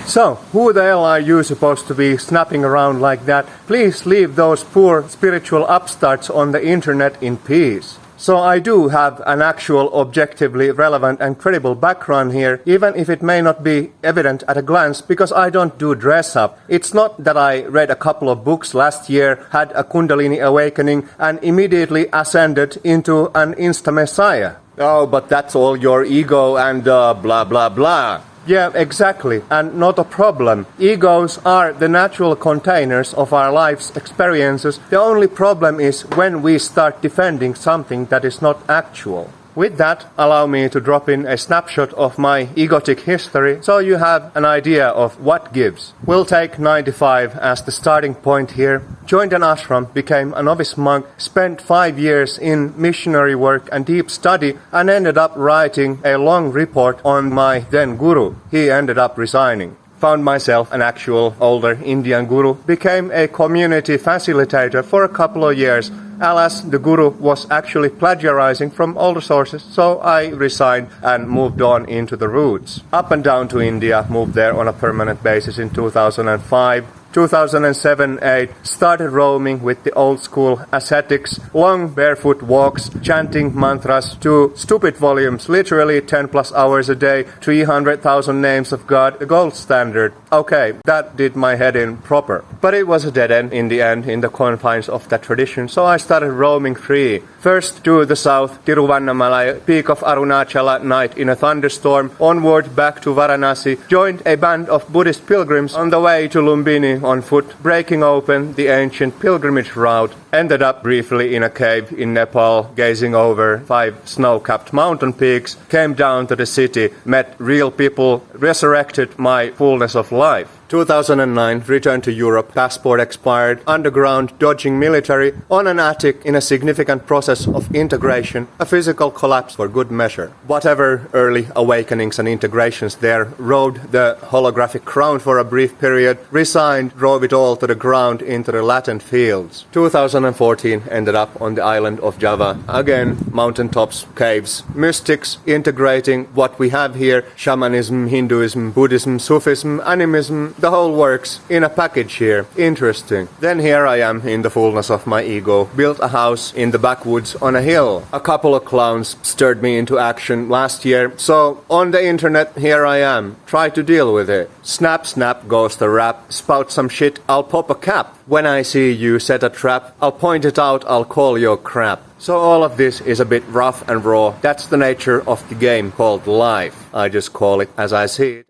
So, who the hell are you supposed to be snapping around like that? Please leave those poor spiritual upstarts on the internet in peace. So I do have an actual objectively relevant and credible background here, even if it may not be evident at a glance, because I don't do dress up. It's not that I read a couple of books last year, had a Kundalini awakening, and immediately ascended into an Insta Messiah. Oh, but that's all your ego and blah blah blah. Yeah, exactly, and not a problem. Egos are the natural containers of our life's experiences. The only problem is when we start defending something that is not actual. With that, allow me to drop in a snapshot of my egotic history so you have an idea of what gives. We'll take 95 as the starting point here. Joined an ashram, became a novice monk, spent 5 years in missionary work and deep study, and ended up writing a long report on my then guru. He ended up resigning. Found myself an actual older Indian guru, became a community facilitator for a couple of years. Alas, the guru was actually plagiarizing from older sources, so I resigned and moved on into the roots. Up and down to India, moved there on a permanent basis in 2005. 2007-8, started roaming with the old school ascetics, long barefoot walks, chanting mantras to stupid volumes, literally 10 plus hours a day, 300,000 names of God, the gold standard. Okay, that did my head in proper. But it was a dead end in the end, in the confines of that tradition, so I started roaming free. First to the south, Tiruvannamalai, peak of Arunachala, night in a thunderstorm, onward back to Varanasi, joined a band of Buddhist pilgrims on the way to Lumbini on foot, breaking open the ancient pilgrimage route, ended up briefly in a cave in Nepal, gazing over 5 snow-capped mountain peaks, came down to the city, met real people, resurrected my fullness of life. 2009, returned to Europe, passport expired, underground, dodging military, on an attic in a significant process of integration, a physical collapse for good measure. Whatever early awakenings and integrations there, rode the holographic crown for a brief period, resigned, drove it all to the ground into the latent fields. 2014, ended up on the island of Java, again, mountaintops, caves, mystics, integrating what we have here, shamanism, Hinduism, Buddhism, Sufism, animism, the whole works in a package here. Interesting. Then here I am in the fullness of my ego. Built a house in the backwoods on a hill. A couple of clowns stirred me into action last year. So on the internet, here I am. Try to deal with it. Snap, snap goes the rap. Spout some shit, I'll pop a cap. When I see you set a trap, I'll point it out, I'll call your crap. So all of this is a bit rough and raw. That's the nature of the game called life. I just call it as I see it.